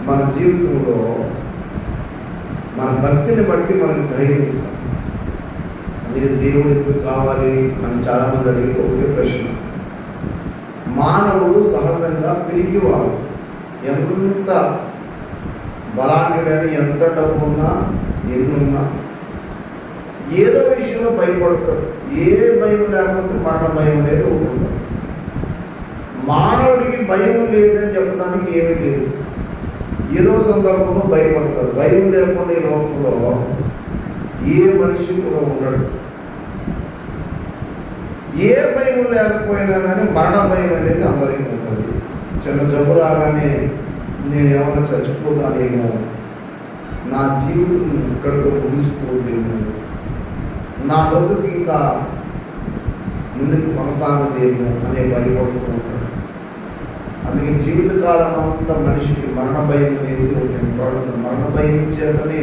మన జీవితంలో మన భక్తిని బట్టి మనకు ధైర్యం ఇస్తాం. అందుకే దేవుడు ఎందుకు కావాలి అని చాలామంది అడిగే ఒకటే ప్రశ్న. మానవుడు సహజంగా పిరికివాడు. ఎంత బలాఢ్యుడని, ఎంత డబ్బు ఉన్నా, ఎన్నున్నా ఏదో విషయంలో భయపడతాడు. ఏ భయం లేకపోతే మరణ భయం అనేది ఉంటుంది. మానవుడికి భయం లేదని చెప్పడానికి ఏమీ లేదు. ఏదో సందర్భంలో భయపడతాడు. భయం లేకుండా ఈ లోకంలో ఏ మనిషి కూడా ఉండడు. ఏ భయం లేకపోయినా కానీ మరణ భయం అనేది అందరికీ ఉంటుంది. చిన్న జబ్బు రాగానే నేను ఏమైనా చచ్చిపోతానేమో, నా జీవితం ఇక్కడితో ముగిసిపోతేమో, నా బతుకు ఇంకా ముందుకు కొనసాగదేమో అనే భయపడుతూ ఉంటాడు. అందుకే జీవితకాలం అంతా మనిషికి మరణ భయం అనేది ఒకటి. మరణ భయం చేతనే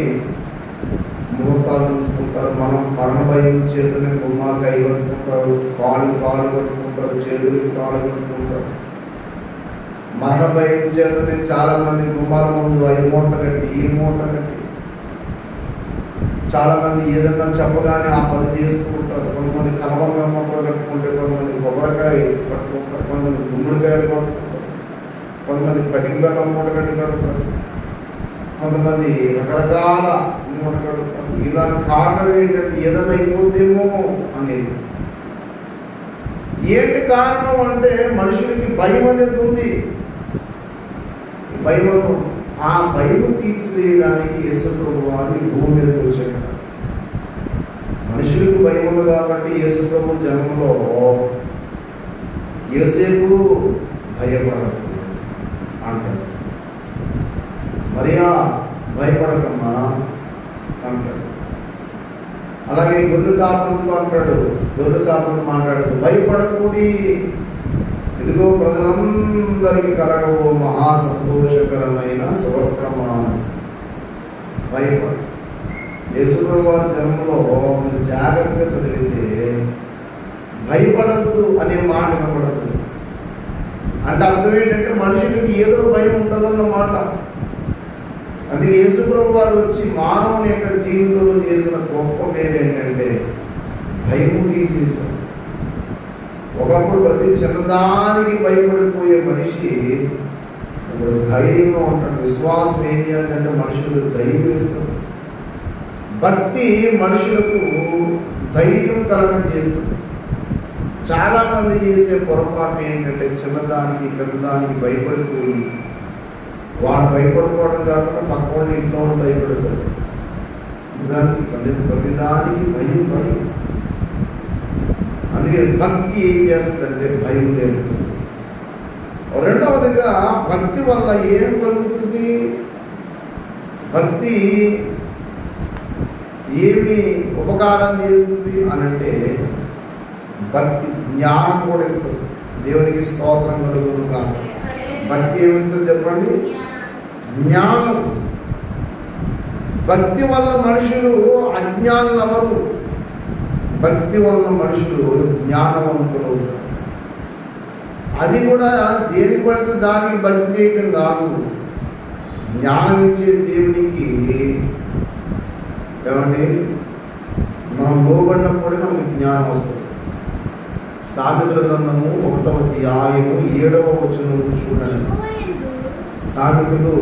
ముహూర్తాలు చూసుకుంటారు. మనం మరణ భయం చేతనే గుమ్మాకాయ కట్టుకుంటారు, కాలు కట్టుకుంటారు, చేతులకి కాలు కట్టుకుంటారు. మరణ భయం చేతనే చాలామంది గుమ్మాల ముందు ఈ మూట కట్టి చాలామంది ఏదన్నా చెప్పగానే ఆ పని చేస్తూ ఉంటారు. కొంతమంది కలబంద మూటలు కట్టుకుంటే, కొంతమంది కొబ్బరికాయ కట్టుకుంటారు, కొంతమంది గుమ్మడికాయలు కట్టుకుంటారు, కొంతమంది పటిక బెల్లం మూట కట్టుతారు, కొంతమంది రకరకాల మూట కట్టుతారు. ఇలా కారణం ఏంటంటే ఏదైనా అయిపోతేమో అనేది. ఏంటి కారణం అంటే మనుషులకి భయం అనేది ఉంది. భయం, ఆ భయం తీసివేయడానికి యేసుప్రభు వారు భూమి మీదకి వచ్చాడు. మనుషులకు భయం ఉంది కాబట్టి యేసుప్రభు జన్మలో యోసేపు భయపడకు అంటాడు, మరియా భయపడకమ్మా అంటాడు. అలాగే గొర్రెల కాపులతో అంటాడు, గొర్రెల కాపులు మాట్లాడుతూ భయపడకూడి, ఇదిగో ప్రజలందరికీ కలగబో మహా సంతోషకరమైన శుభప్రమాణం. భయపడ. యేసుప్రభు వారి జన్మలో మీరు జాగ్రత్తగా చదివితే భయపడద్దు అనే మాట వినపడదు. అంటే అర్థం ఏంటంటే మనుషులకి ఏదో భయం ఉంటుందన్నమాట. అందుకే యేసుప్రభు వారు వచ్చి మానవుని యొక్క జీవితంలో చేసిన గొప్ప పేరు ఏంటంటే భయము తీసేశారు. ఒకప్పుడు ప్రతి చిన్నదానికి భయపడిపోయే మనిషి ఇప్పుడు ధైర్యంగా ఉంటాడు. విశ్వాసం ఏం చేయాలంటే మనుషులకు ధైర్యం ఇస్తుంది. భక్తి మనుషులకు ధైర్యం కలగజేస్తుంది. చాలామంది చేసే పొరపాటు ఏంటంటే చిన్నదానికి పెద్దదానికి భయపడిపోయి వాడు భయపడిపోవడం కాకుండా పక్క వాళ్ళ ఇంట్లో భయపడతారు. దానికి ప్రతిదానికి భయం. అందుకే భక్తి ఏం చేస్తుందంటే భయం నేర్పిస్తుంది. రెండవదిగా భక్తి వల్ల ఏం కలుగుతుంది? భక్తి ఏమి ఉపకారం చేస్తుంది అనంటే భక్తి జ్ఞానం కూడా ఇస్తుంది. దేవునికి స్తోత్రం కలుగుతుందిగా. భక్తి ఏమిస్తుంది చెప్పండి? జ్ఞానం. భక్తి వల్ల మనుషులు అజ్ఞానులు అవ్వరు. భక్తి వల్ల మనుషులు జ్ఞానవంతులు అవుతారు. అది కూడా దేనికి పడితే దానికి భక్తి చేయటం కాదు. జ్ఞానం ఇచ్చే దేవునికి ఏమండి మనం లోబడినప్పుడు మనకు జ్ఞానం వస్తుంది. సామెతల గ్రంథము 1వ అధ్యాయము 7వ వచనం చూడండి. సామెతలు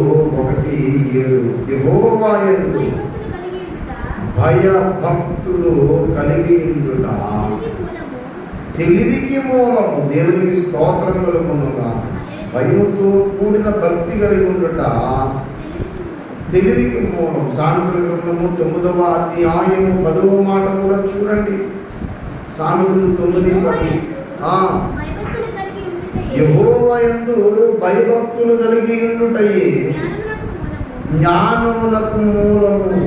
1:7 యెహోవా యందు భయభక్తులు కలిగి ఉండుట తెలివికి మూలము. దేవునికి స్తోత్రం కలుగునుగా. భయముతో కూడిన భక్తి కలిగి ఉండుట తెలివికి మూలం. సామెతల గ్రంథము 9వ అధ్యాయము 10వ మాట కూడా చూడండి. సామెతలు 9:10 యెహోవా యందు భయభక్తులు కలిగి ఉండుటయే జ్ఞానములకు మూలము.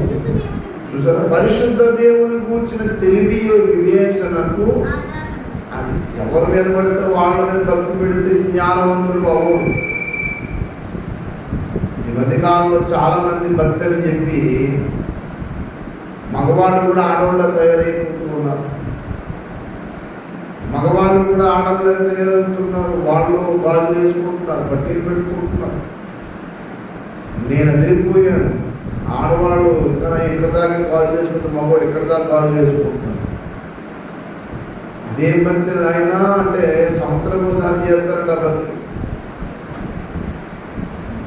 చూసారా? పరిశుద్ధ దేవుని కూర్చిన తెలివి వివేచనకు అది ఎవరి మీద పడితే వాళ్ళ మీద భక్తి పెడితే జ్ఞానవంతులు అవ్వరు. ఈ మధ్యకాలంలో చాలా మంది భక్తి అని చెప్పి మగవాళ్ళు కూడా ఆడవాళ్ళ తయారైపోతూ ఉన్నారు. మగవాళ్ళు కూడా ఆడవాళ్ళ తయారవుతున్నారు. వాళ్ళు గాజులు వేసుకుంటున్నారు, బట్టలు పెట్టుకుంటున్నారు. నేను అదిరిపోయాను. ఆడవాళ్ళు ఇక్కడ దాకా కాల్ చేసుకుంటే మగవాడు ఇక్కడ దాకా కాల్ చేసుకుంటున్నాడు. అదేం భక్తి ఆయన అంటే సంవత్సరం ఒకసారి చేస్తారట భక్తి.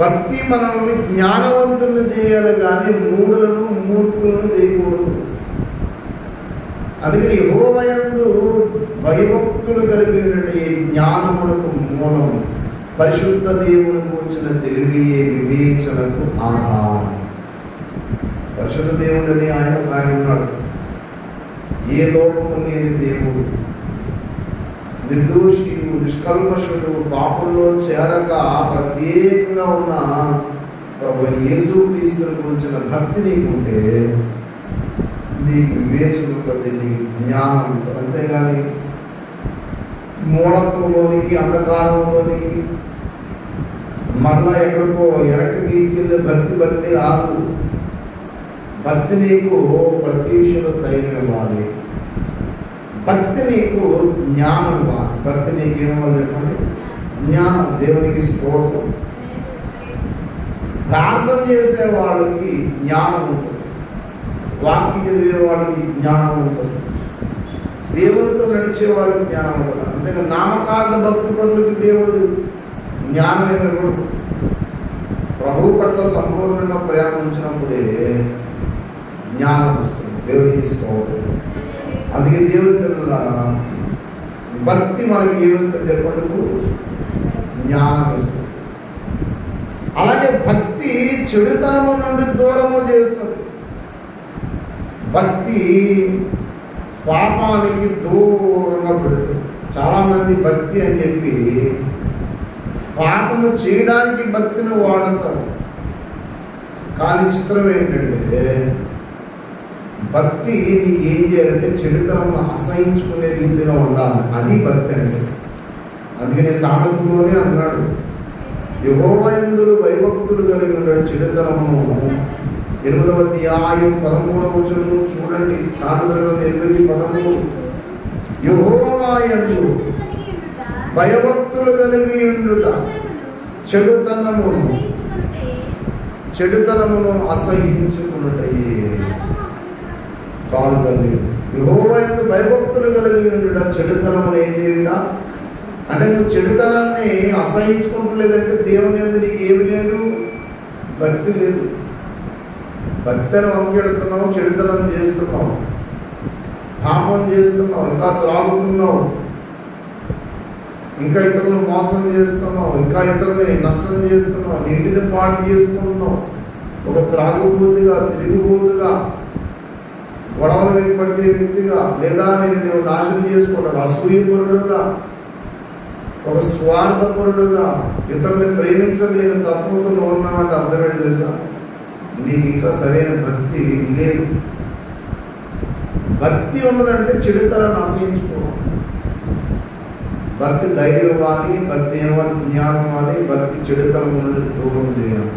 భక్తి మనల్ని జ్ఞానవంతులను చేయాలి కానీ మూఢులను మూర్ఖులను చేయకూడదు. అందుకని యెహోవాయందు భయభక్తులు కలిగినటువంటి జ్ఞానములకు మూలం పరిశుద్ధ దేవుని కూర్చిన తెలివియే వివేచనకు ఆధారం. పరిశుద్ధ దేవుడని ఆయన ఉన్నాడు. ఏ లోపము లేని దేవుడు, నిర్దోషియుడు, నిష్కల్మషుడు, పాపంలో చేరక ప్రత్యేకంగా ఉన్న ప్రభు యేసుక్రీస్తుని గురించిన భక్తి నీకుంటే నీకు వివేచన ఉంటుంది, నీకు జ్ఞానం ఉంటుంది. అంతేగాని మూఢత్వంలోనికి, అంధకారంలోనికి మరలా ఎక్కడికో వెనక్కి తీసుకెళ్ళే భక్తి కాదు. భక్తి నీకు ప్రతి విషయంలో ధైర్యం ఇవ్వాలి. భక్తి నీకు జ్ఞానం ఇవ్వాలి. భక్తి నీకేమో చెప్పండి, జ్ఞానం. దేవునికి స్తోత్రం. ప్రార్థన చేసే వాళ్ళకి జ్ఞానం ఉంటుంది, వాక్యం చదివే వాళ్ళకి జ్ఞానం ఉంటుంది, దేవుడితో నడిచే వాళ్ళకి జ్ఞానం ఉంటుంది. అంతేగా నామకార్థ భక్తి పనులకి దేవుడు జ్ఞానం ఇవ్వడు. ప్రభు పట్ల సంపూర్ణంగా ప్రేమ ఉంచినప్పుడే జ్ఞానం వస్తుంది. దేవుడికి స్తోత్రం. అందుకే దేవుడి పిల్లల భక్తి మనకి ఏమొస్తుంది చెప్పండి, జ్ఞానం వస్తుంది. అలాగే భక్తి చెడుతనము నుండి దూరము చేస్తుంది. భక్తి పాపానికి దూరంగా పెడుతుంది. చాలామంది భక్తి అని చెప్పి పాపము చేయడానికి భక్తిని వాడతారు. కానీ చిత్రం ఏంటంటే భక్తి నీకు ఏం చేయాలంటే చెడుతనం అసహించుకునే రీతిగా ఉండాలి. అది భక్తి అంటే. అందుకనే సామెతలోనే అన్నాడు, యెహోవాయందు భయభక్తులు కలిగి ఉన్నాడు చెడుతనము 8వ అధ్యాయం 13వ వచనము చూడండి. సామెతల 8:13 యెహోవాయందు భయభక్తులు కలిగి ఉండుట చెడుతనమును అసహించుకున్నటయే. చాలు తల్లి. యెహోవాయందు భయభక్తులు కలిగి ఉండుట చెడుతనమును ఏం చేయుట అంటే, నువ్వు చెడుతనాన్ని అసహించుకుంటలేదంటే దేవుని యందు నీకు ఏమి లేదు, భక్తి లేదు. భక్తిని వంకెడుతున్నావు, చెడుతనం చేస్తున్నావు, పాపం చేస్తున్నావు, ఇంకా త్రాగుతున్నావు, ఇంకా ఇతరులను మోసం చేస్తున్నావు, ఇంకా ఇతరులని నష్టం చేస్తున్నావు, నీటిని పాడు చేసుకుంటున్నావు. ఒక త్రాగుబోతుగా, తిరిగిపోతుగా, గొడవలు పట్టే వ్యక్తిగా, లేదా నేను నాశనం చేసుకోవడం అసూయపరుడుగా, ఒక స్వార్థపరుడుగా, ఇతరుని ప్రేమించలేని తప్పుతో ఉన్నామంటే అర్థమేంటి తెలుసా? నీకు ఇంకా సరైన భక్తి లేదు. భక్తి ఉన్నదంటే చెడుతనాన్ని ఆశ్రయించుకోవాలి. భక్తి ధైర్యం ఇవ్వాలి, భక్తి ఏమవాలి, జ్ఞానం ఇవ్వాలి, భక్తి చెడుతనం నుండి దూరం చేయాలి.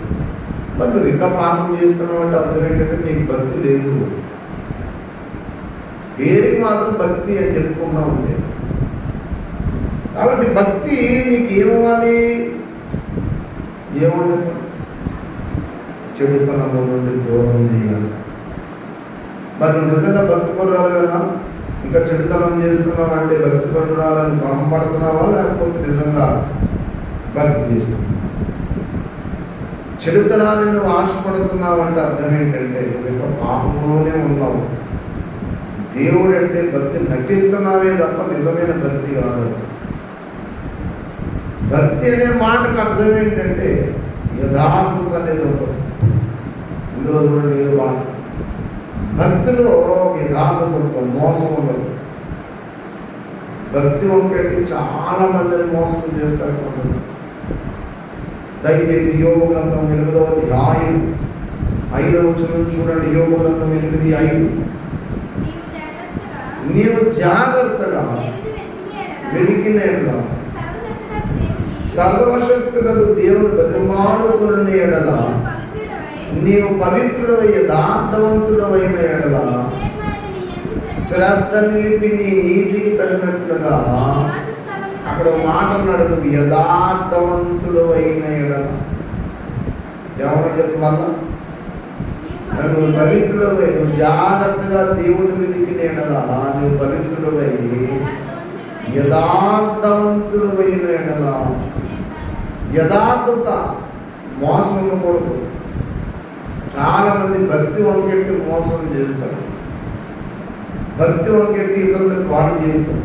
మరి నువ్వు ఇంకా పాపం చేస్తున్నావు అంటే అర్థం ఏంటంటే నీకు భక్తి లేదు. పేరుకి మాత్రం భక్తి అని చెప్పుకున్నావు అంతే. కాబట్టి భక్తి నీకు ఏమవ్వాలి, ఏమో చెప్పండి, చెడుతనం నుండి దూరం చేయాలి. మరి నువ్వు నిజంగా భక్తి పరురాలు కదా, ఇంకా చెడుతనం చేస్తున్నావు అంటే భక్తి పరురాలని భ్రమపడుతున్నావా, లేకపోతే నిజంగా భక్తి చేస్తున్నావు? చెడుతనాన్ని నువ్వు ఆశపడుతున్నావు అంటే అర్థం ఏంటంటే నువ్వు ఇంకా పాపంలోనే ఉన్నావు. దేవుడు అంటే భక్తి నటిస్తున్నావే తప్ప నిజమైన భక్తి కాదు. భక్తి అనే మాటకు అర్థం ఏంటంటే యథార్థత అనేది ఉంటుంది. ఇందులో చూడండి, ఏదో మాట భక్తిలో యథార్థత ఉంటుంది, మోసం ఉండదు. భక్తి వంకటి చాలా మందిని మోసం చేస్తారు కొంతమంది. దయచేసి యోగ గ్రంథం 8వ అధ్యాయం 5వ వచనం చూడండి. యోగ గ్రంథం 8:5 నీవు జాగ్రత్తగా వెతికిన సర్వశక్తులకు దేవుని బతిమాలుకున్న ఎడల, నీవు పవిత్రుడై యథార్థవంతుడైన ఎడల, శ్రద్ధ నిలిపి నీ నీతికి తగినట్లుగా, అక్కడ మాట అన్నాడు, నువ్వు యథార్థవంతుడు అయిన ఎడల. ఎవరు చెప్పి మళ్ళా నువ్వు పవిత్రుడవై, నువ్వు జాగ్రత్తగా దేవుని మీదకి నేనలా నువ్వు పవిత్రుడవై యథార్థవంతుడమైన ఎడలా, యథార్థత మోసం ఉండకూడదు. చాలా మంది భక్తి వంకెట్టి మోసం చేస్తారు, భక్తి వంకెట్టి ఇతరులను పాడు చేస్తారు,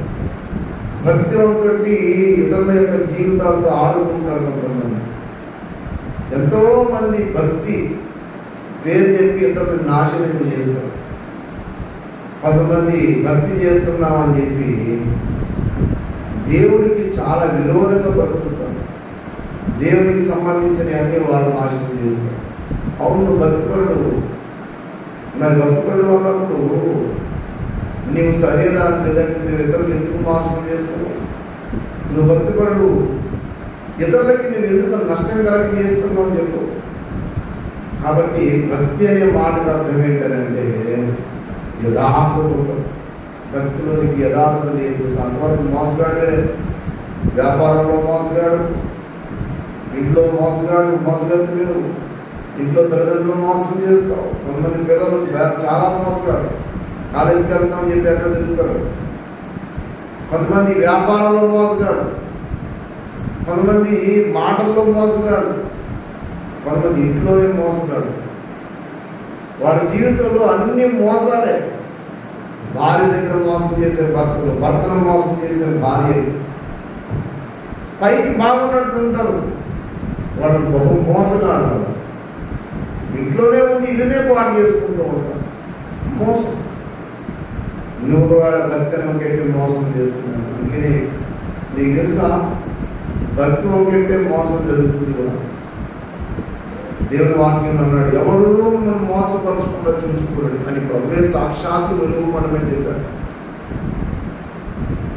భక్తి వంకెట్టి ఇతరుల యొక్క జీవితాలతో ఆడుకుంటారు. కొంతమంది ఎంతో మంది భక్తి పేరు చెప్పి ఇతరులను నాశనం చేస్తారు. కొంతమంది భక్తి చేస్తున్నామని చెప్పి దేవుడికి చాలా విరోధంగా పడుతుంటారు, దేవునికి సంబంధించిన అన్ని వాళ్ళు నాశనం చేస్తారు. అవును భక్తిపరుడు, మరి భక్తిపరుడు అన్నప్పుడు నీవు శరీరాన్ని లేదంటే నువ్వు ఇతరులు ఎందుకు మోసం చేస్తున్నావు? నువ్వు భక్తిపరుడు, ఇతరులకి నువ్వు ఎందుకు నష్టం కలిగి చేస్తున్నావు అని చెప్పు. కాబట్టి భక్తి అనే మాటకు అర్థం ఏంటంటే యథార్థత ఉంటుంది. భక్తిలోనికి యథార్థత లేదు. అంతవరకు మోసగాడే, వ్యాపారంలో మోసగాడు, ఇంట్లో మోసగాడు, మోసగాడు మీరు ఇంట్లో తల్లిదండ్రులు మోసం చేస్తావు. కొంతమంది పిల్లలు చాలా మోసగాడు, కాలేజీకి వెళ్తామని చెప్పి ఎక్కడ తిరుగుతారు. కొంతమంది వ్యాపారంలో మోసగాడు, కొంతమంది మాటల్లో మోసగాడు, కొంతమంది ఇంట్లోనే మోసగాడు. వాళ్ళ జీవితంలో అన్ని మోసాలే. భార్య దగ్గర మోసం చేసే భర్తలు, భర్తను మోసం చేసే భార్యలు, పైకి బాగున్నట్టు ఉంటారు, వాళ్ళు బహు మోసగాడు. ఇంట్లోనే ఉండి ఇల్లునే పాడు చేసుకుంటూ ఉంటారు. మోసం. నువ్వు వాళ్ళ భక్తి వంకెట్టి మోసం చేస్తున్నావు. అందుకని నీకు తెలుసా, భక్తి వంకెట్టే మోసం జరుగుతుంది కూడా. దేవుని వాక్యం అన్నాడు, ఎవడు మనం మోసపరచకుండా చూసుకోండి అని ప్రభువే సాక్షాత్తు వెలుగుపడమని చెప్పారు.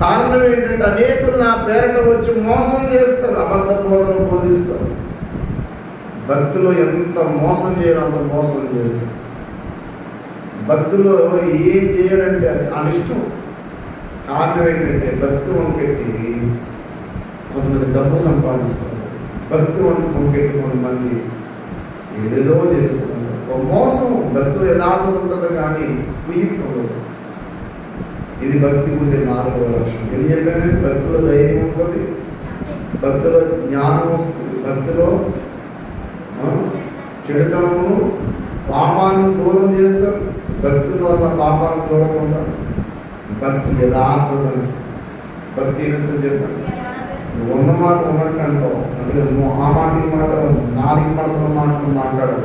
కారణం ఏంటంటే అనేకులు నా పేరట వచ్చి మోసం చేస్తారు, అబద్ధ బోధనలు బోధిస్తారు. భక్తిలో ఎంత మోసం చేయాలో అంత మోసం చేస్తారు. భక్తిలో ఏం చేయాలంటే అది అనిష్టం. కారణం ఏంటంటే భక్తి వంకెట్టి కొంతమంది డబ్బు సంపాదిస్తారు, భక్తి వంకెట్టి కొంతమంది ఏదేదో చేస్తున్నారు. ఒక మోసం. భక్తులు యథార్థత ఉంటుంది కానీ కుయుక్తి ఉండదు. ఇది భక్తికి ఉండే 4వ లక్షణం. ఏం చెప్పాను? భక్తిలో ధైర్యం ఉంటుంది, భక్తిలో జ్ఞానం వస్తుంది, భక్తిలో చెడుతనమును పాపాలను దూరం చేస్తారు, భక్తుల వల్ల పాపాలను దూరం ఉంటారు. భక్తి యథార్థత తెలుస్తుంది. భక్తి తెలుస్తుంది చెప్పండి. నువ్వు ఉన్న మాట ఉన్నట్టు అంటావు, అందుకే నువ్వు ఆ మాట ఈ మాట 4 పడుతున్న మాటలు మాట్లాడు.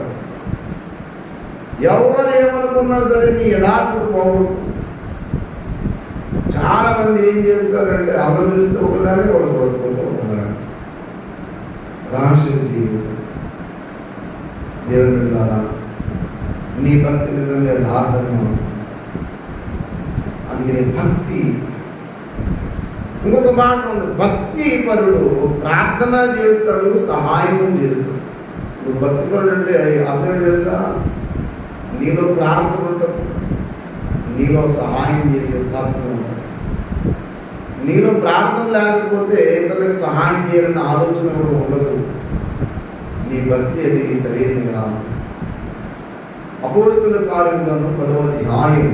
ఎవరు ఏమనుకున్నా సరే నీ యథార్థత పోగొట్టు. చాలా మంది ఏం చేస్తారంటే అందరూ చూస్తే ఒకలాగే, కూడా చూడకపోతే ఒకలాగే. రహస్య జీవితం. దేవుని ద్వారా నీ భక్తి నిజంగా యథార్థంగా ఉంటుంది. అందుకని భక్తి. ఇంకొక మాట ఉంది, భక్తి పరుడు ప్రార్థన చేస్తాడు, సహాయం చేస్తాడు. నువ్వు భక్తి పరుడు అంటే అర్థం ఏంటి తెలుసా? నీలో ప్రార్థన ఉంటుంది, నీలో సహాయం చేసే తత్వం ఉంటుంది. నీలో ప్రార్థన లేకపోతే ఇతరులకు సహాయం చేయాలన్న ఆలోచన కూడా ఉండదు. నీ భక్తి అది సరైనది కాదు. అపోస్తలుల కార్యములను 10వ అధ్యాయం,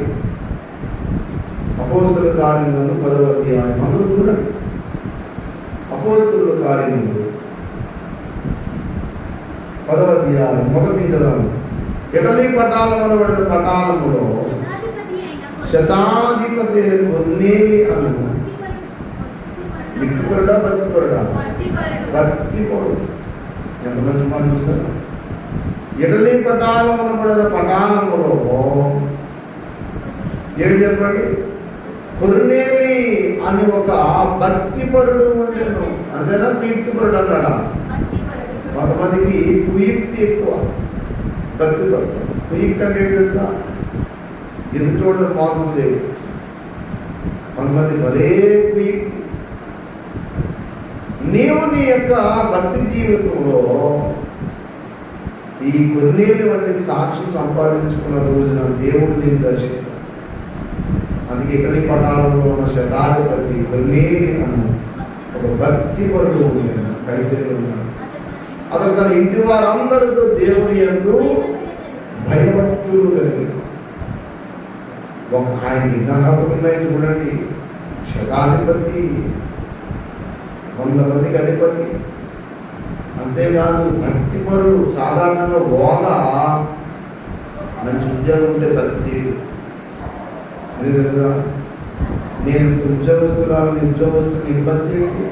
అపోస్తలుల కార్యములను 10వ అధ్యాయం అందరూ చూడండి. అపోస్తలుల కార్యములు 10వ అధ్యాయం మొదటి కదా. ఇటలీ పటాలమనబడిన పటాలములో శతాధిపతి కొన్నేమి అను. భక్తిపరుడా? భక్తిపరుడా? భక్తిపరుడు. ఎంత మంచి మాట చూసారు. ఇటలీ పటాలమనబడిన పటాలములో ఏడు చెప్పండి, కొర్నేలి అని ఒక భక్తిపరుడు ఉండేను. అంతేనా? కుయుక్తిపరుడు అన్నాడా? కొంతమందికి కుయుక్తి ఎక్కువ, భక్తిపరుడు. కుయుక్తి అంటే ఏంటి తెలుసా? ఎదుటోళ్ళు మోసం లేదు. కొంతమంది భలే కుయుక్తి. నీవు నీ యొక్క భక్తి జీవితంలో ఈ కొన్నేళ్ళు వంటి సాక్షి సంపాదించుకున్న రోజున దేవుడు నేను దర్శిస్తాను. అందుకే ఇటలీ పటాలంలో ఉన్న శతాధిపతి కొన్నేలి అను ఒక భక్తిపరుడు ఉండేది, కైసరిలో ఉన్నాడు. అతను తన ఇంటి వారందరితో దేవుని యందు భయభక్తులు కలిగి ఒక ఆయన ఇన్నర్హతలున్నాయి చూడండి. శతాధిపతి, 100 మందికి అధిపతి. అంతేకాదు భక్తిపరుడు. సాధారణంగా హోదా మంచి ఉద్యోగం ఉంటే భక్తి చేయదు. అదే తెలుసా, నేను ఉద్యోగస్తురాలు, ఉద్యోగస్తులు నీకు భక్తి ఏంటి?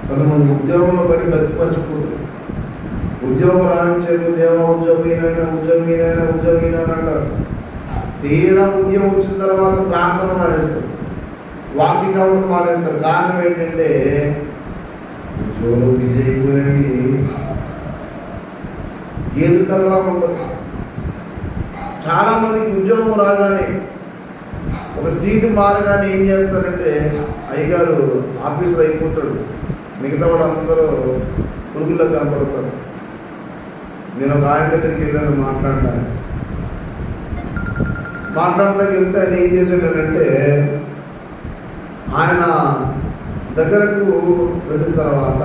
కొంతమంది ఉద్యోగంలో పడి భక్తి మర్చిపోతుంది. ఉద్యోగం రాణించేది దేవా ఉద్యోగీనైనా అంటారు. తీరా ఉద్యోగం వచ్చిన తర్వాత ప్రార్థన మానేస్తారు, వాకింగ్ అవుట్ మానేస్తారు. కారణం ఏంటంటే ఉద్యోగంలో బిజీ అయిపోయినండి. ఏది కథలా ఉంటుంది. చాలా మందికి ఉద్యోగం రాగానే, ఒక సీటు మారగానే ఏం చేస్తారంటే, అయ్యగారు ఆఫీసర్ అయిపోతాడు, మిగతా వాడు అందరూ పురుగుల్లో కనపడతారు. నేను ఒక ఆయన దగ్గరికి వెళ్ళాను మాట్లాడడానికి వెళ్తే ఆయన ఏం చేశాడంటే, ఆయన దగ్గరకు వెళ్ళిన తర్వాత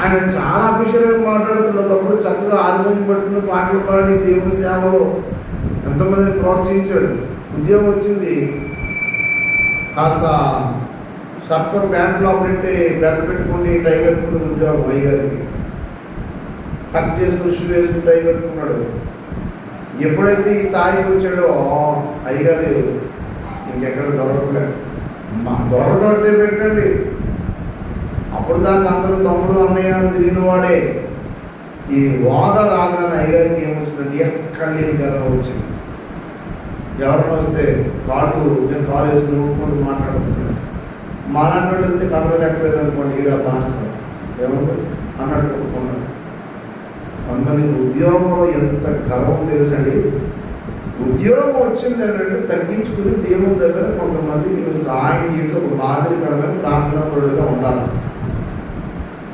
ఆయన చాలా విషయాలు మాట్లాడుతున్నప్పుడు చక్కగా ఆర్మోని పట్టుకుని పాటలు పాడి దేవుని సేవలో ఎంతోమందిని ప్రోత్సహించాడు. ఉద్యోగం వచ్చింది, కాస్త షర్ట్ ప్యాంట్లో పెట్టి బెల్ట్ పెట్టుకుని టై కట్టుకుని ఉద్యోగం అయ్యగారికి టక్ చేసుకుని షూ వేసుకుని టై కట్టుకున్నాడు. ఎప్పుడైతే ఈ స్థాయికి వచ్చాడో అయ్యగారు ఇంకెక్కడ దొరకలేదు. దొరకడం అంటే పెట్టండి, అప్పుడు దాకా అందరూ తమ్ముడు అన్నయ్య తిరిగిన వాడే. ఈ హోదా రాగానే అయ్యగారికి ఏమొచ్చిందంటే ఎక్కడ లేని గర్వం వచ్చింది. ఎవరైనా వస్తే నేను కాలు వేసుకుని ఊరుకుంటూ మాట్లాడుతున్నాను. మాట్లాడినట్టు వెళ్తే కథలు ఎక్కలేదు అనుకోండి, ఈడ మాస్టర్ ఏమవుతుంది అన్నట్టు ఒప్పుకున్నాడు. కొంతమందికి ఉద్యోగంలో ఎంత గర్వం తెలుసండి. ఉద్యోగం వచ్చింది ఏంటంటే తగ్గించుకుని దేవుని దగ్గర కొంతమందికి నువ్వు సహాయం చేసి ఒక మాదిరికరమైన ప్రార్థనాపరుడుగా ఉండాలి.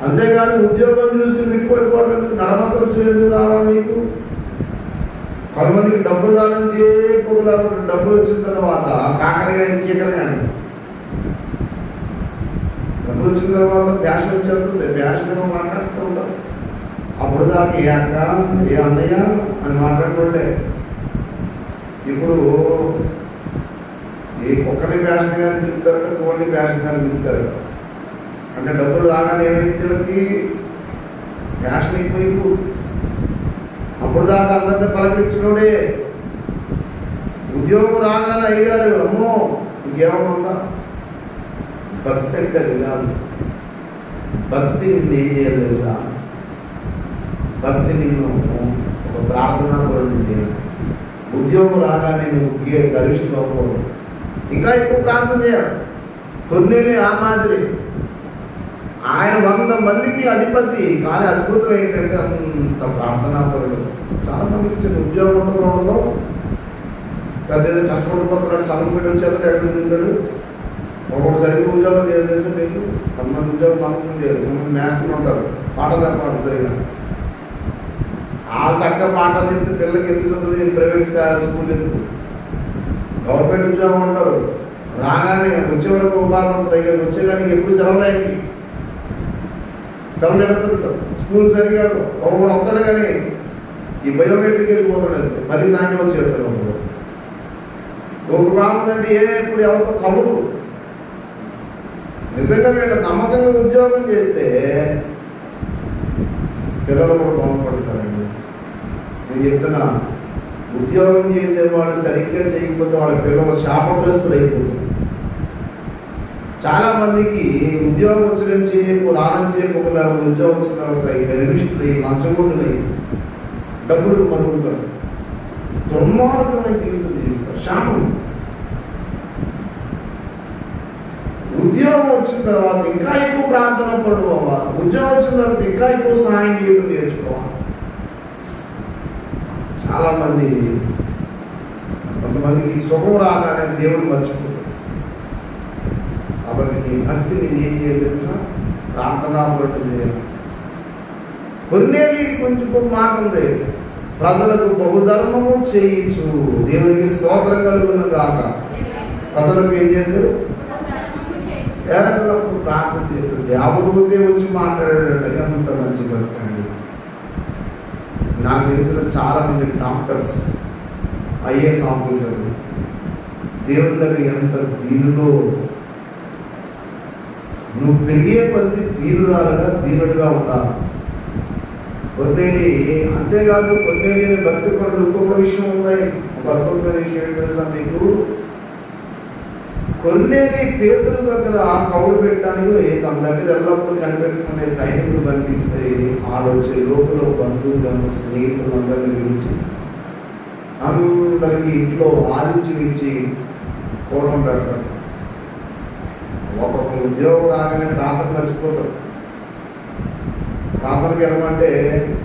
అంతేగాని ఉద్యోగం చూసుకుని విడిపడిపోవడం నడమంతరం ఎందుకు రావాలి నీకు? కొంతమందికి డబ్బులు రావడం లేకపోతే డబ్బులు వచ్చిన తర్వాత కాకరకాయ కీకరగా అండి. డబ్బులు వచ్చిన తర్వాత ప్యాషన్ వచ్చేస్తుంది, ప్యాషన్ మాట్లాడుతూ ఉంటారు. అప్పుడు దాకా ఏ అక్క ఏ అన్నయ్య అని మాట్లాడలే. ఇప్పుడు ఏ కుక్కని ప్యాషన్ గారిని పిలుస్తారంటే కోడిని ప్యాషన్ గారిని పిలుస్తారు. అంటే డబ్బులు రాగానే వ్యక్తులకి ప్యాషన్ ఎక్కువైపు. అప్పుడు దాకా అందరినీ పలకరించినోడే. ఉద్యోగం రాగానే అయ్యారు అమ్మో ఇంకేమన్నా ఉందా? భక్తి అంటే అది కాదు. భక్తి నిన్ను ఏం చేయాలి తెలుసా? భక్తి నిన్ను ఒక ప్రార్థనా పరుడు చేయాలి. ఉద్యోగం రాగానే నువ్వు గరిష్ఠ అవ్వకూడదు, ఇంకా ఎక్కువ ప్రార్థన చేయాలి. కొన్నేళ్ళే ఆ మాదిరి ఆయన 100 మందికి అధిపతి. కానీ అద్భుతం ఏంటంటే అంత ప్రార్థనా పరుడు. చాలా మందికి చిన్న ఉద్యోగం ఉండదో పెద్ద ఏదో కష్టపడిపోతున్నాడు, సమయం పెట్టి వచ్చారంటే ఎక్కడ తిరుగుతాడు. ఒకటి సరిగ్గా ఉద్యోగం చేయదు తెలుసా మీకు? కొంతమంది ఉద్యోగం నమ్మకం చేయరు, కొంతమంది మేస్టర్లు ఉంటారు, పాటలు చెప్పాలి సరిగా. ఆ చక్కగా పాటలు చెప్తే పిల్లలకి ఎందుకు చదువు? ప్రైవేట్ స్కూల్ ఎందుకు? గవర్నమెంట్ ఉద్యోగం ఉంటారు, రాగానే వచ్చే వరకు ఉపాధి ఉంటుంది. దగ్గర వచ్చే కానీ ఎప్పుడు సెలవులు అయింది, సెలవులు ఎడుతుంటాం. స్కూల్ సరిగా ఒకడు వస్తాడు కానీ ఈ బయోమెట్రిక్ వెళ్ళిపోతాడు, అంతే. మళ్ళీ సాయంత్రం వచ్చేస్తాడు. ఒక బాగుందంటే ఇప్పుడు ఎవరితో కబురు. నిజంగా వీళ్ళు నమ్మకంగా ఉద్యోగం చేస్తే పిల్లలు కూడా బాగుపడతారండి. నేను చెప్తున్నా, ఉద్యోగం చేసేవాడు సరిగ్గా చేయకపోతే వాళ్ళ పిల్లలు శాపగ్రస్తులు అయిపోతారు. చాలా మందికి ఉద్యోగం వచ్చిన చేయకు రానం చేయకుండా ఉద్యోగం వచ్చిన తర్వాత గర్విష్ఠులై లంచగొండులై డబ్బులు మరుగుతారు, దుర్మార్గమైన జీవితం జీవిస్తారు. శాపం. ఉద్యోగం వచ్చిన తర్వాత ఇంకా ఎక్కువ ప్రార్థన పడు అవ్వాలి. ఉద్యోగం వచ్చిన తర్వాత ఇంకా ఎక్కువ సహాయం చేయడం నేర్చుకోవాలి. చాలామంది కొంతమందికి సుఖం రాగానే దేవుడు మర్చిపోతాడు. కాబట్టి నీ భక్తిని ఏం చేయాలి తెలుసా? ప్రార్థనా పరుడు చేయాలి. కొన్నేళ్ళకి కొంచెం మాట ఉంది, ప్రజలకు బహుధర్మము చేయించు, దేవునికి స్తోత్రం కలుగును గాక. ప్రజలకు ఏం చేస్తారు? ప్రార్థన చేస్తుంది. దేవదూతే వచ్చి మాట్లాడాడు. ఎంత మంచి భక్తి అండి. నాకు తెలిసిన చాలా మంది డాక్టర్స్, ఐఏఎస్ ఆఫీసర్లు దేవుని దగ్గర ఎంత దీనిలో నువ్వు పెరిగే కొద్ది దీనుడుగా ఉండాలి. కొన్నేని అంతేకాదు, కొన్నేని భక్తి పనులు ఇంకొక విషయం ఉన్నాయి. ఒక అద్భుతమైన విషయం ఏం తెలుసా మీకు? కొన్నేని పేదల దగ్గర కౌలు పెట్టడానికి తన దగ్గర ఎల్లప్పుడూ కనిపెట్టుకునే సైనికులు పంపించే ఆలోచన లోపల బంధువులను స్నేహితులందరినీ పిలిచి అందరికీ ఇంట్లో ఆదిత్యం ఇచ్చి పూర్వం పెడతారు. ఒక్కొక్క ఉద్యోగం రాగానే ప్రార్థన మర్చిపోతారు. ప్రార్థనకి వెళ్ళమంటే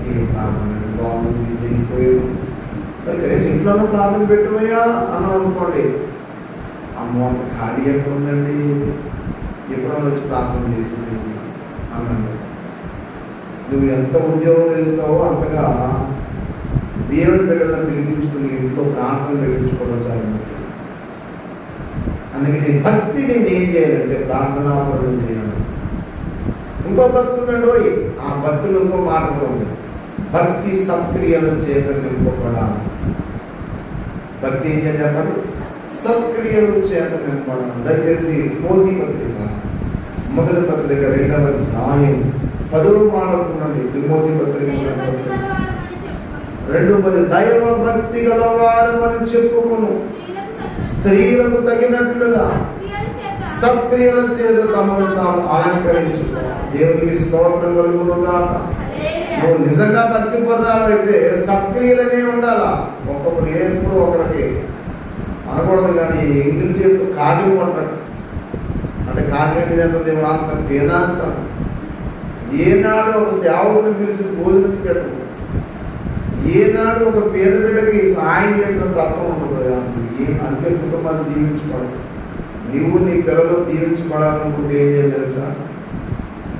ఈ ప్రార్థన బాగుంది చేయకపోయారు, మరి కనీసం ఇంట్లోనే ప్రార్థన పెట్టమయ్యా అన్నాం అనుకోండి. అమ్మో అంత ఖాళీ ఎక్కడ ఉందండి, ఎప్పుడన్నా వచ్చి ప్రార్థన చేసేసి అన్నాడు. నువ్వు ఎంత ఉద్యోగం ఎదుగుతావో అంతగా దేవుని బిడ్డలను పిలిపించుకుని ఇంట్లో ప్రార్థన పెట్టించుకోవడం చాలా ముఖ్యం. అందుకని భక్తిని నేను చేయాలంటే ప్రార్థనా పనులు చేయాలి. ఇంకో భక్తి ఉందండి, ఆ భక్తులు ఇంకో మాట కూడా ఉంది. భక్తి సత్క్రియల చేత నింపబడాలి. భక్తి ఏం చేయాలి చెప్పండి? సత్క్రియలు చేత నింపబడాలి. దయచేసి తిమోతి పత్రిక మొదటి పత్రిక 2వ అధ్యాయం 10వ మాటకుండండి. తిమోతి పత్రిక 2:10 దైవ భక్తి గలవారమని చెప్పుకును స్త్రీలకు తగినట్లుగా సత్క్రియల చేత తమను తాము అలంకరించుకోవాలి. దేవునికి స్తోత్రం కలుగునుగాక. నువ్వు నిజంగా భక్తి పరురాలైతే సత్క్రియలనే ఉండాలా. ఒక్కొక్కరు ఎప్పుడు ఒకరికి అనకూడదు, కానీ ఇంగిలి చేతితో కాగి పట్టడం అంటే కాగి తినేంత దేవుడు అంత పేనాస్తాను. ఏనాడు ఒక సేవకుని పిలిచి భోజనం పెట్టు, ఏనాడు ఒక పేద బిడ్డకి సహాయం చేసిన తత్వం ఉండదు అసలు. అందుకే కుటుంబాన్ని దీవించబడదు. నువ్వు నీ పిల్లలు దీవించబడాలనుకుంటే ఏం చేయాలి తెలుసా?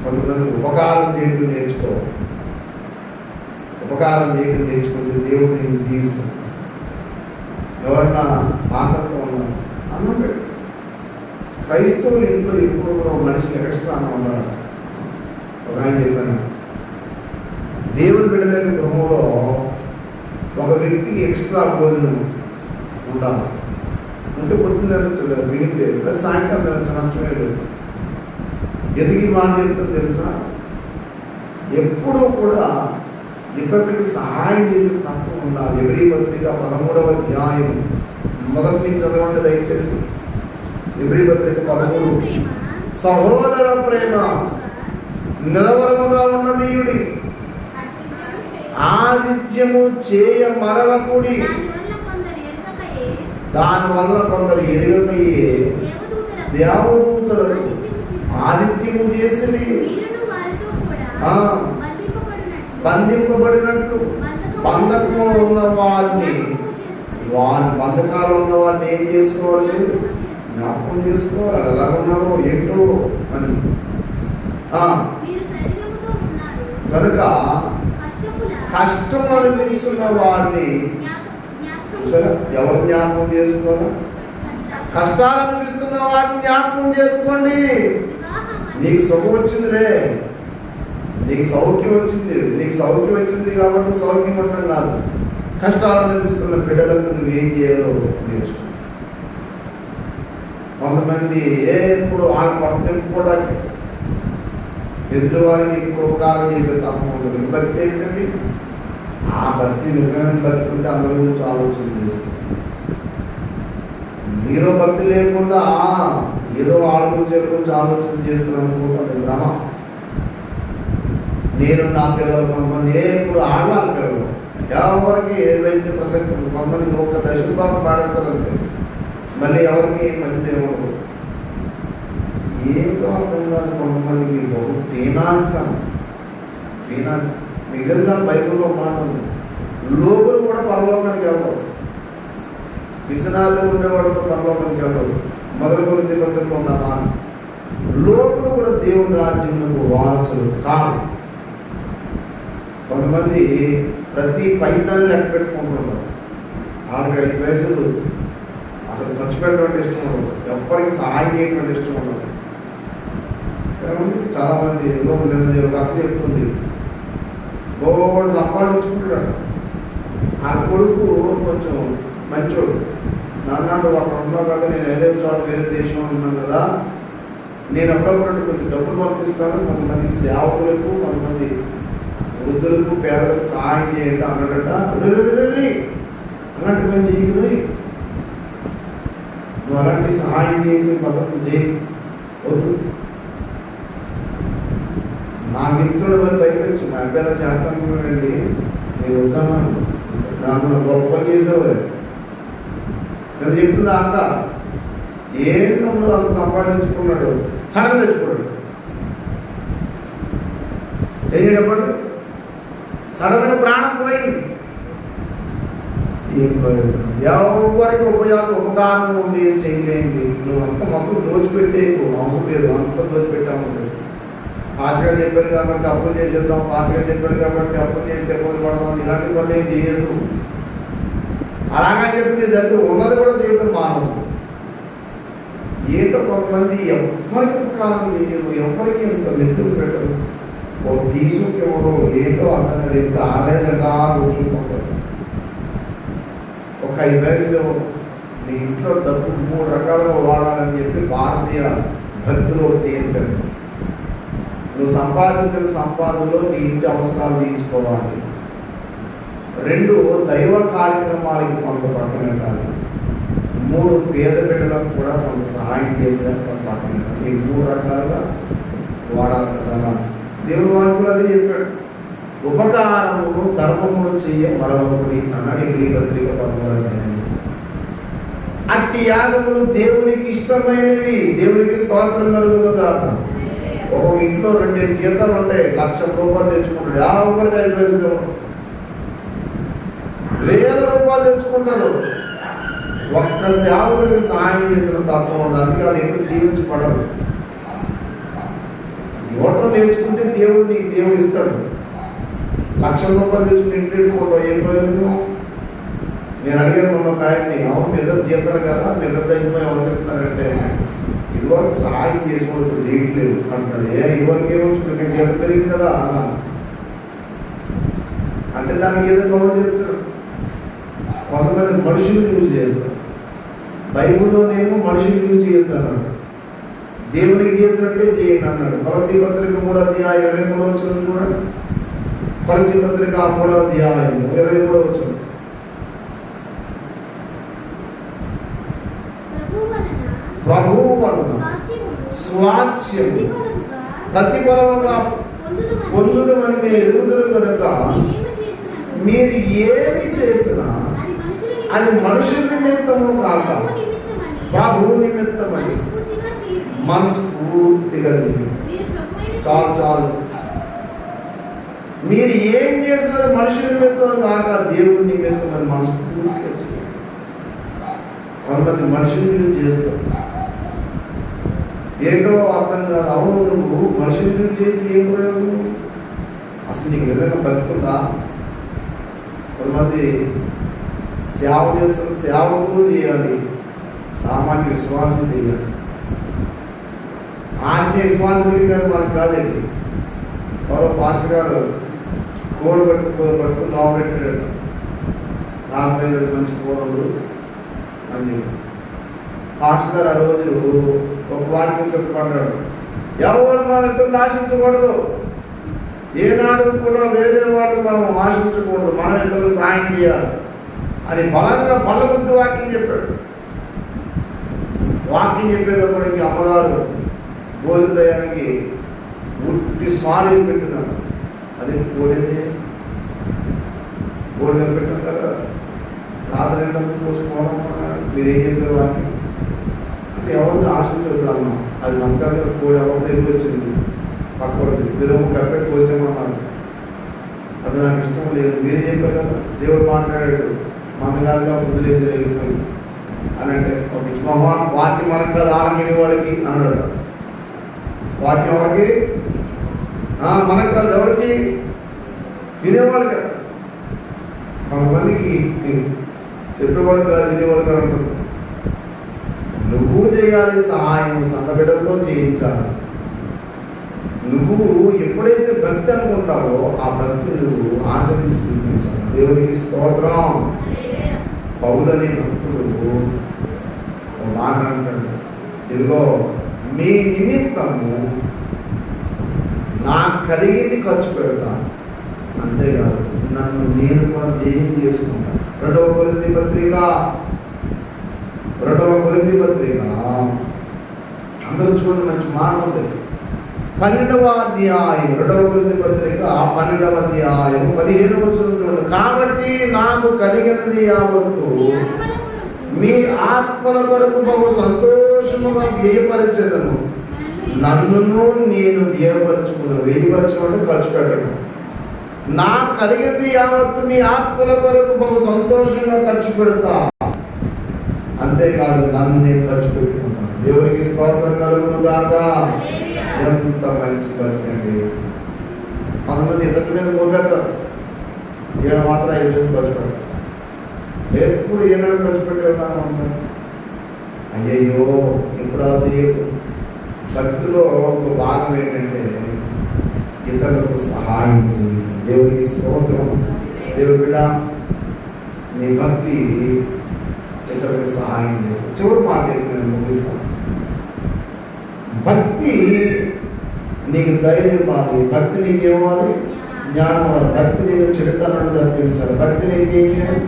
కొంతమంది ఉపకారం చేయడం నేర్చుకో. ఉపకారం చేయడం నేర్చుకుంటే దేవుడు నేను దీవిస్తాను. ఎవరన్నా ఆకలితో ఉన్నారు అన్నం పెట్టు. క్రైస్తవుల ఇంట్లో ఎప్పుడు కూడా మనిషికి ఎక్స్ట్రా అన్నం ఉండాలి. ఒక ఆయన చెప్పాను, దేవుని బిడ్డలేని గృహంలో ఒక వ్యక్తికి ఎక్స్ట్రా భోజనం ఉండాలి. ఉంటే పొద్దున్న తినచ్చు, మిగిలితే సాయంకాలం తినచ్చు, నష్టమే లేదు. ఎదిగి మాట చెప్తుంది తెలుసా? ఎప్పుడూ కూడా ఇతరులకి సహాయం చేసే తత్వం ఉండాలి. ఎబ్రీ పత్రిక 13వ అధ్యాయం మొదటి నుంచి చదవండి దయచేసి. ఎబ్రీ పత్రిక 13. సహోదర ప్రేమ నిలవరముగా ఉండనీయుడి, ఆదిత్యము చేయ మరవకుడి, దానివల్ల కొందరు ఎరుగకయే దేవదూతలకు ఆదిత్యము చేసి బంధింపబడినట్లు బంధకము ఉన్న వారిని బంధకాలు ఉన్న వారిని ఏం చేసుకోవాలి? జ్ఞాపకం చేసుకోవాలి. ఎలా ఉన్నారో ఏంటో అని. కనుక కష్టం అనిపిస్తున్న వారిని చూసారా? ఎవరు జ్ఞాపకం చేసుకోవాలా? కష్టాలు అనిపిస్తున్న వారిని జ్ఞాపకం చేసుకోండి. నీకు సుఖం వచ్చిందిలే, నీకు సౌఖ్యం వచ్చింది, నీకు సౌఖ్యం వచ్చింది కాబట్టి నువ్వు సౌఖ్యం ఉండడం కాదు. కష్టాలు అనిపిస్తున్న బిడ్డలకు నువ్వేం చేయాలో నేర్చుకో. కొంతమంది ఎప్పుడు వాళ్ళ పట్టింపుకోవడానికి ఎదుటి వారిని ఇప్పుడు ఉపకారం చేసే తప్ప ఉంటుంది. భక్తి ఏంటండి? ఆ భక్తి నిజమైన భక్తి ఉంటే అందరి గురించి ఆలోచన చేస్తుంది. మీరు భక్తి లేకుండా ఏదో వాళ్ళ గురించి ఆలోచన చేస్తున్నాను అనుకుంటుంది భ్రమ. నేను నా పిల్లలు కొంతమంది ఎప్పుడు వాళ్ళ పిల్లలు ఎవరికి ఏదైతే ప్రసక్తి ఉంది. కొంతమంది ఒక్క దశభాగం పాడేస్తారంతే, మళ్ళీ ఎవరికి మంచిదే ఉండదు. ఏమిటో అర్థం కాదు. కొంతమందికి బహు పీనాస్తం. మీకు తెలుసా బైబిల్లో మాట ఉంది, లోకులు కూడా పరలోకానికి వెళ్ళరు, విసనాల్లో ఉండేవాడు కూడా పరలోకానికి వెళ్ళరు. మొదటి కొరింథీ పత్రికలో ఉన్న మాట, లోకులు కూడా దేవుని రాజ్యంలో వారసులు కాదు. కొంతమంది ప్రతి పైసాని లెక్క పెట్టుకుంటుంటారు. 4-5 పైసలు అసలు ఖర్చు పెట్టడం ఇష్టం ఉండదు, ఎవరికి సహాయం చేయడం ఇష్టం ఉండదు. చాలామంది ఏదో ఒక అక్క చెప్తుంది, గోడు సంపాదించుకుంటాడు. ఆ కొడుకు కొంచెం మంచోడు. నాన్న నువ్వు అక్కడ ఉన్నావు కదా, నేను వేరే చోట వేరే దేశంలో ఉన్నాను కదా, నేను అప్పుడప్పుడు కొంచెం డబ్బులు పంపిస్తాను, కొంతమంది సేవకులకు, కొంతమంది వృద్ధులకు, పేదలకు సహాయం చేయండి అన్నాడట. అలాంటి పని చేయకుని, నువ్వు అలాంటి సహాయం చేయని పద్ధతి వద్దు. నా మిత్రుడు మరి పైపెచ్చు, మా అబ్బాయిలా చేస్తాను అండి, నేను వద్దామని నన్ను గొప్ప పని చేసేవాడు. నేను చెప్తుందా అక్క, ఏం తమ్ముడు అంత సంపాదించుకున్నాడు, సగం తెచ్చుకున్నాడు. ఏం చెప్పండి, సడన్గా ప్రాణం పోయింది. ఏం ప్రయోజనం? ఎవరికి ఉపకారం ఉండి ఏం చేయలేండి. నువ్వు అంత మొత్తం దోచిపెట్టేకు అవసరం లేదు, అంత దోచిపెట్టే అవసరం లేదు. పాస్గా చెప్పారు కాబట్టి అప్పులు చేసేద్దాం, పాస్గా చెప్పారు కాబట్టి అప్పులు చేసి తిప్పలు పడదాం, ఇలాంటి పనులు ఏం చేయదు. అలాగా చెప్పి నీ దగ్గర ఉన్నది కూడా చేయడం మానదు. ఏంటో కొంతమంది ఎవరికి ఉపకారం చేయరు, ఎవరికి ఎంత మెత్తులు పెట్టరు, ఒక తీసుకెవరు ఏంటో అర్థం కదా. ఇప్పుడు ఆలేదంట కూర్చుంటారు. ఒక 5 వయసులో నీ ఇంట్లో డబ్బు 3 రకాలుగా వాడాలని చెప్పి భారతీయ భక్తులు ఒకటి ఏంటంటే, నువ్వు సంపాదించిన సంపాదనలో నీ ఇంటి అవసరాలు తీర్చుకోవాలి. 2 దైవ కార్యక్రమాలకి కొంత పక్కన పెట్టాలి. 3 పేద బిడ్డలకు కూడా కొంత సహాయం చేయడానికి కొంత పక్కన పెట్టాలి. ఈ 3 రకాలుగా వాడాలి కదా. దేవుని వాక్యులు అదే చెప్పాడు, ఉపకారము ధర్మమును చెయ్య మరొకటి అన్నాడు ఈ పత్రిక 13. అట్టి యాగములు దేవునికి ఇష్టమైనవి, దేవునికి స్తోత్రం కలుగును కాక. ఒక ఇంట్లో 2 జీతాలు ఉంటాయి, ₹1,00,000 తెచ్చుకుంటాడు, 5 వయసులో 1,000 తెచ్చుకుంటారు. ఒక్క సేవకుడికి సహాయం చేసిన తత్వం ఉండడానికి వాళ్ళు ఎప్పుడు దీవించబడరు. ఇవ్వటం నేర్చుకుంటే దేవుడు నీకు దేవుడు ఇస్తాడు. ₹1,00,000 తెచ్చుకుని ఇంట్లో పెట్టుకోవడం ఏం ప్రయోజనం? నేను అడిగాను మొన్న ఒక ఆయన్ని, అవును నిద్ర జీతారు కదా, నిద్ర తగ్గిపోయి ఎవరు చెప్తున్నారంటే, ఇదివరకు సహాయం చేసుకోవడం ఇప్పుడు చేయట్లేదు అంటున్నాడు. ఇదివరకు ఏమొచ్చింది, ఇక్కడ జీతం పెరిగింది కదా అన్నాను. అంటే దానికి ఏదో కవర్ చెప్తారు. కొంతమంది మనుషులు యూజ్ చేస్తారు. బైబుల్లోనేమో మనుషులు యూజ్ చేయొద్దు అన్నాడు, దేవునికి చేసినట్టే చేయండి అన్నాడు. కొలసీ పత్రిక 3:23 చూడండి. కొలసీ పత్రిక 3:23 ప్రభువు వలన స్వాస్థ్యం ప్రతిఫలముగా పొందుదమని మీరు ఎరుగుదురు కనుక మీరు ఏమి చేసినా అది మనుషుల నిమిత్తము కాక ప్రభువు నిమిత్తమని మనస్ఫూర్తిగా చాలు. మీరు ఏం చేసినా మనుషుల నిమిత్తం కాక దేవుడి నిమిత్తమని మనస్ఫూర్తిగా చేయాలి. కొంతమంది మనుషులు చేస్తారు, ఏంటో అర్థం కాదు. అవును, నువ్వు మనుషులు చేసి ఏం ప్రయోజనం? అసలు నీకు నిజంగా బతుకుందా? కొంతమంది సేవ చేస్తున్న సేవకులు చేయాలి, సామాన్య విశ్వాసం చేయాలి. ఆత్మీయ విశ్వాసం కానీ మనకు కాదండి. మరో పాస్టర్ గారు కోళ్ళు పట్టుకుని లోపలెట్టాడు, రాత్రి మంచి కోడలు అని చెప్పి. పాస్టర్ గారు ఆ రోజు ఒక వాక్యం చెప్పబడ్డాడు, ఎవరు మన ఇతరులు ఆశించకూడదు, ఏనాడు కూడా వేరే వాళ్ళు మనం ఆశించకూడదు, మనం ఇతరులు సాయం చేయాలి అని బలంగా బల్లబుద్ధి వాక్యం చెప్పాడు. వాక్యం చెప్పేటప్పటికి అమ్మగారు భోజన టయానికి ఉట్టి స్వారీ పెట్టినాడు. అదే కోడేదే బోర్డుగా పెట్టాం కదా, రాత్రి పోసుకోవడం. మీరేం చెప్పారు వాక్యం అంటే ఎవరిని ఆశించొద్దామన్నా, అది మంకాల కోడి ఎవరి దగ్గరికి వచ్చింది, పక్కడికి 2 కప్పెట్టి పోసేమన్నాడు. అది నాకు ఇష్టం లేదు, మీరే చెప్పారు కదా, దేవుడు మాట్లాడాడు, మందగాలుగా వదిలేసి వెళ్ళిపోయి అని అంటే ఒక వాక్యం మనకు కాదు, ఆడగిరి వాళ్ళకి అన్నాడు. వాక్యం ఎవరికి? మనకు కాదు, ఎవరికి? వినేవాళ్ళకి అట్ట. కొంతమందికి చెప్పేవాడు కాదు, వినేవాడు కాదు అంటారు. నువ్వు చేయాలి సహాయం, సంఘ బిడ్డలతో చేయించాలి. నువ్వు ఎప్పుడైతే భక్తి అనుకుంటావో ఆ భక్తి నువ్వు ఆచరించి చూపించాలి. దేవునికి స్తోత్రం. పౌలు అనే భక్తుడు ఒక మాట అంటాడు, ఇదిగో మీ నిమిత్తము నాకు కలిగింది ఖర్చు పెడతాను, అంతేకాదు నన్ను నేను కూడా వ్యయం చేసుకుంటాను. 2వ కొరింథీ పత్రిక అందరూ చూడండి, మంచి మాట ఉంది. 12వ అధ్యాయం 2వ కొరింథీ పత్రిక 12వ అధ్యాయం 15వ వచనం చూడండి. కాబట్టి నాకు కలిగినది యావత్తు మీ ఆత్మల కొరకు బహు సంతోషముగా వ్యయపరచదను, నన్నును నేను వ్యయపరచుకున్నాను. వ్యయపరచడం అంటే ఖర్చు పెట్టడం. నాకు కలిగింది యావత్తు మీ ఆత్మల కొరకు బహు సంతోషంగా ఖర్చు పెడతా, అంతేకాదు నన్ను నేను ఖర్చు పెట్టుకుంటాను. దేవునికి స్తోత్రం కలుగును గాక. ఎంత మంచి భక్తి అండి. 10 ఇతరుల మీద కోపెడతారు, ఈయన మాత్రం 5 వేలు ఖర్చు పెడతారు. ఎప్పుడు ఏనాడు ఖర్చు పెట్టేవాళ్ళు ఉంటారు. అయ్యయ్యో ఇప్పుడు అది భక్తిలో ఒక భాగం ఏంటంటే ఇతరులకు సహాయం చేయాలి. దేవునికి స్తోత్రం. దేవుడి బిడ్డ, నీ భక్తి ఇతరులకు సహాయం చేస్తాను. చివరి మాట నేను ముగిస్తాను. భక్తి నీకు ధైర్యం ఇవ్వాలి, భక్తి నీకు ఇవ్వాలి, జ్ఞానం ఇవ్వాలి, భక్తి నేను చెడుతనాన్ని తప్పించాలి, భక్తి నీకు ఏం చేయాలి,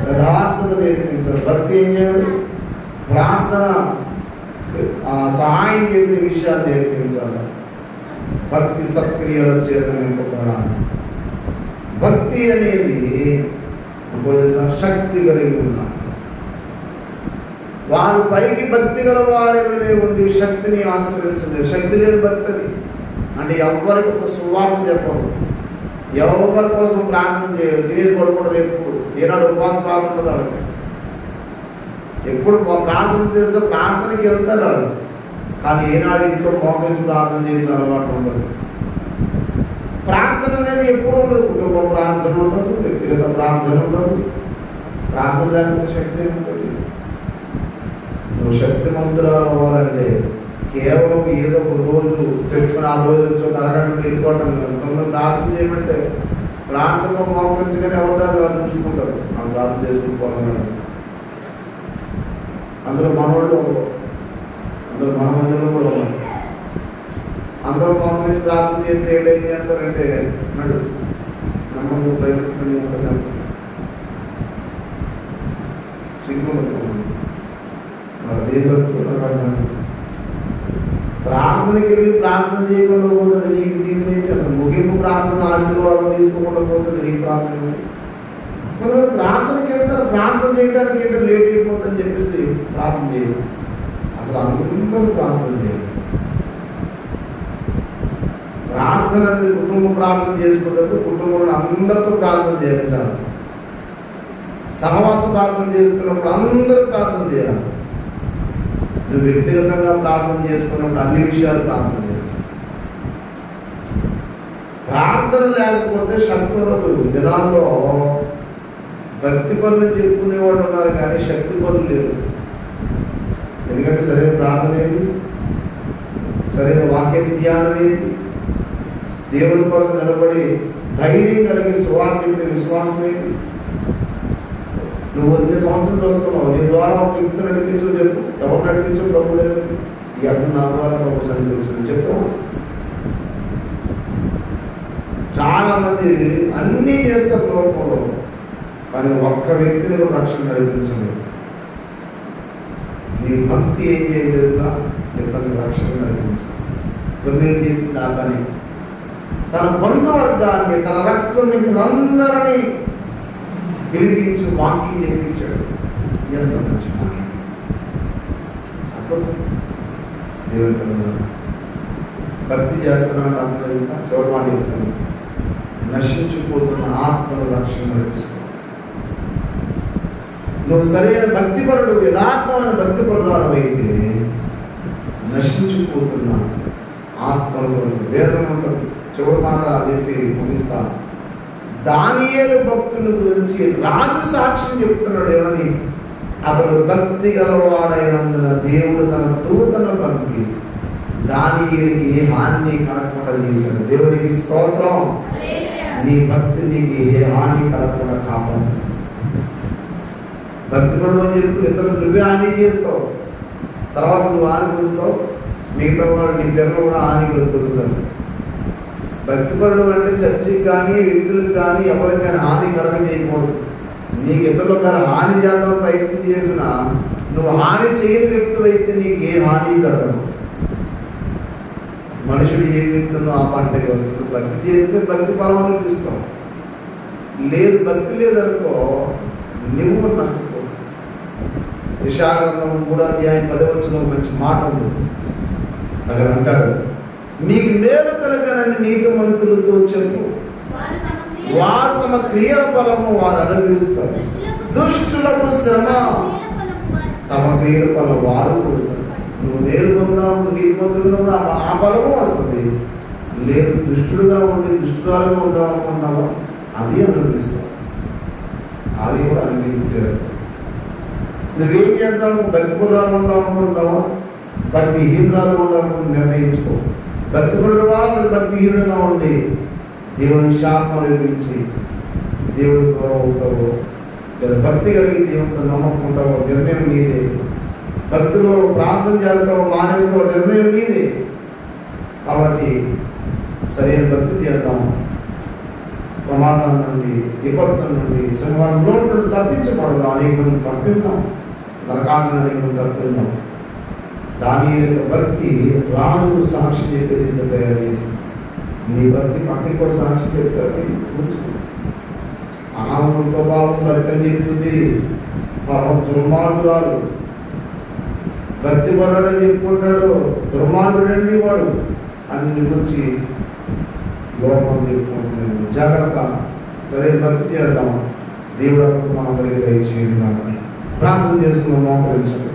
యథార్థత నేర్పించాలి, భక్తి ఏం చేయాలి, ప్రార్థన సహాయం చేసే విషయాలు నేర్పించాలి, భక్తి సక్రియల చేత నింపబడాలి. భక్తి అనేది శక్తి కలిగి ఉండాలి. వారు పైకి భక్తి గల వారి ఉండి శక్తిని ఆశ్రయించలేదు. శక్తి లేని భక్తి అది. అంటే ఎవరికి ఒక సువార్త చెప్పరు, ఎవరి కోసం ప్రార్థన చేయరు, తినేది పడుకోవడం. ఎప్పుడు ఏనాడు ఉపవాస ప్రార్థన ఉండదు వాళ్ళకి. ఎప్పుడు ప్రార్థన చేస్తే ప్రార్థనకి వెళ్తారు వాళ్ళు, కానీ ఏనాడు ఇంట్లో మోకరించి ప్రార్థన చేసే అలవాటు ఉండదు. ప్రార్థన అనేది ఎప్పుడు ఉండదు. కుటుంబ ప్రార్థన ఉండదు, వ్యక్తిగత ప్రార్థన ఉండదు. ప్రార్థన లేకపోతే శక్తి ఉంటుంది. నువ్వు శక్తిమంతులు అవ్వాలంటే కేవలం ఏదో ఒక రోజు పెట్టుకుని ఆ రోజు వచ్చి ఒక అరగంట వెళ్ళిపోవటం కాదు. కొందరు ప్రార్థన చేయమంటే ప్రార్థనలో మోకరించగానే ఎవరిదాకా చూసుకుంటారు, మనం ప్రార్థన చేసుకుని పోతున్నాడు. అందులో మనోళ్ళు, అందులో మన మందిలో కూడా ఉన్నారు. అందరూ మోకరించి ప్రార్థన చేస్తే ఏం చేస్తారంటే నడు నమ్మకం భయపెట్టండి అంటే సిగ్గు ప్రార్థనకి వెళ్ళి ప్రార్థన చేయకుండా పోతుంది నీకు దీని అసలు ముగింపు ప్రార్థన ఆశీర్వాదం తీసుకోకుండా పోతుంది నీకు ప్రార్థన. కొందరు ప్రార్థనకి వెళ్తారు, ప్రార్థన చేయడానికి ఏంటో లేట్ అయిపోతుందని చెప్పేసి ప్రార్థన చేయరు. అసలు అందరూ ప్రార్థన చేయరు. ప్రార్థన అనేది కుటుంబ ప్రార్థన చేసుకున్నప్పుడు కుటుంబంలో అందరితో ప్రార్థన చేయించాలి. సహవాస ప్రార్థన చేస్తున్నప్పుడు అందరూ ప్రార్థన చేయాలి. నువ్వు వ్యక్తిగతంగా ప్రార్థన చేసుకున్నప్పుడు అన్ని విషయాలు ప్రార్థన చేయాలి. ప్రార్థన లేకపోతే శక్తి ఉండదు. దినాల్లో భక్తి పనులు చెప్పుకునేవాళ్ళు ఉన్నారు కానీ శక్తి పనులు లేవు. ఎందుకంటే సరైన ప్రార్థన ఏది, సరైన వాక్య ధ్యానం ఏది, దేవుని కోసం నిలబడి ధైర్యం కలిగి సువార్త విశ్వాసం ఏది. నువ్వు 2 సంవత్సరాలు చూస్తున్నావు, నీ ద్వారా ఒక వ్యక్తి నడిపించు చెప్పు, ఎవరు నడిపించు ప్రభు దగ్గర ఈ అప్పుడు నా ద్వారా ప్రభు సన్నిధించు చెప్తావు. చాలా మంది అన్నీ చేస్తారు లోకంలో, కానీ ఒక్క వ్యక్తిని రక్షణ నడిపించలేదు. నీ భక్తి ఏం చేయాలి తెలుసా? ఇతరుని రక్షణ నడిపించాలి. కొన్ని చేసిన దాకాని తన బంధువర్గాన్ని, తన రక్తాన్ని పిలిపించి వాక్యం నేర్పించాడు. ఎంత మంచి మాట! అద్భుతం. దేవుని పిల్లలు భక్తి చేస్తున్నాను అంతా చివరి మాట చెప్తాను. నశించిపోతున్న ఆత్మను రక్షణ నడిపిస్తాను. నువ్వు సరైన భక్తిపరుడు, యథార్థమైన భక్తిపరుడు అయితే నశించిపోతున్న ఆత్మలు వేదన ఉంటుంది. చివరి మాట చెప్పి ముగిస్తా. దానియేలు భక్తుల గురించి రాజు సాక్ష్యం చెప్తున్నాడు. ఏమని? అతడు భక్తి గలవాడైనందున దేవుడు తన దూతను పంపి దానియేలుకి ఏ హాని కలగకుండా చేశాడు. దేవునికి స్తోత్రం. నీ భక్తి నీకు ఏ హాని కలగకుండా కాపాడు. భక్తి పడు అని చెప్పి ఇతరులు నువ్వే హాని చేస్తావు, తర్వాత నువ్వు హాని పొందుతావు, మిగతా వాళ్ళు నీ పిల్లలు కూడా హాని పొందుతారు. భక్తి పడు అంటే చర్చికి కానీ వ్యక్తులకు కానీ ఎవరికైనా హాని కలగ చేయకూడదు. నీకు ఇతరులు కానీ హాని చేద్దాం ప్రయత్నం చేసినా నువ్వు హాని చేయని వ్యక్తులు అయితే నీకు ఏ హాని కలగదు. మనుషుడు ఏం వ్యక్తుల్లో ఆ పంటకి వస్తుంది. భక్తి చేస్తే భక్తి ఫలం అనిపిస్తాం, లేదు భక్తి లేదనుకో నువ్వు కూడా నష్టపోతావు. యెషయా-గ్రంథం 3:10 మంచి మాట ఉంది. అక్కడ అంటారు, మీకు మేలు కలగనని నీతిమంతులతో చెప్పు, వారు తమ క్రియల ఫలము వారు అనుభవిస్తారు. దుష్టులకు శ్రమ, తమ క్రియల ఫలం వారు పొందుతారు. నువ్వు మేలు పొందాము, నీతిమంతులుగా ఆ ఫలము వస్తుంది. లేదు దుష్టుడుగా ఉండి దుష్టురాలుగా ఉందాం అనుకున్నావా, అది అనుభవిస్తావు, అది కూడా అనుభవించారు. నువ్వేం చేద్దాము, భక్తిపరురాలు ఉందాం అనుకుంటావా, భక్తిహీనురాలు ఉండాలని నిర్ణయించుకో. భక్తిపరుడుగా లేదా భక్తిహీనుడుగా ఉండి దేవుని శాపం అనుభవించి దేవుడు దూరం అవుతావు, లేదా భక్తి కలిగి దేవుడితో నమ్మకం ఉంటావో నిర్ణయం నీదే. భక్తిలో ప్రార్థన చేస్తావు మానేస్తావు, నిర్ణయం నీదే. కాబట్టి సరైన భక్తి చేద్దాం. ప్రమాదం నుండి, విపత్తుల నుండి, సింహాల నోట్లను తప్పించకూడదు. అనేకులను తప్పిద్దాం, నరకాన్ని అనేకులను తప్పిద్దాం. దానియేలు యొక్క భక్తి రాజు సాక్షి చెప్పేది ఇంత తయారు చేసింది. నీ భక్తి పక్కకి కూడా సాక్షి చెప్తారు. ఆమె స్వభావం భక్తి అని చెప్తుంది. పరమ దుర్మార్గురాలు, భక్తి పరుడని చెప్పుకుంటాడు, దుర్మార్గుడండి వాడు అన్ని గురించి లోపం చెప్పుకుంటున్నాడు. జాగ్రత్త, సరైన భక్తి చేద్దాం. దేవుడు మనందరికీ దయచేయండి. ప్రార్థన చేసుకున్నాం, మోకరించండి.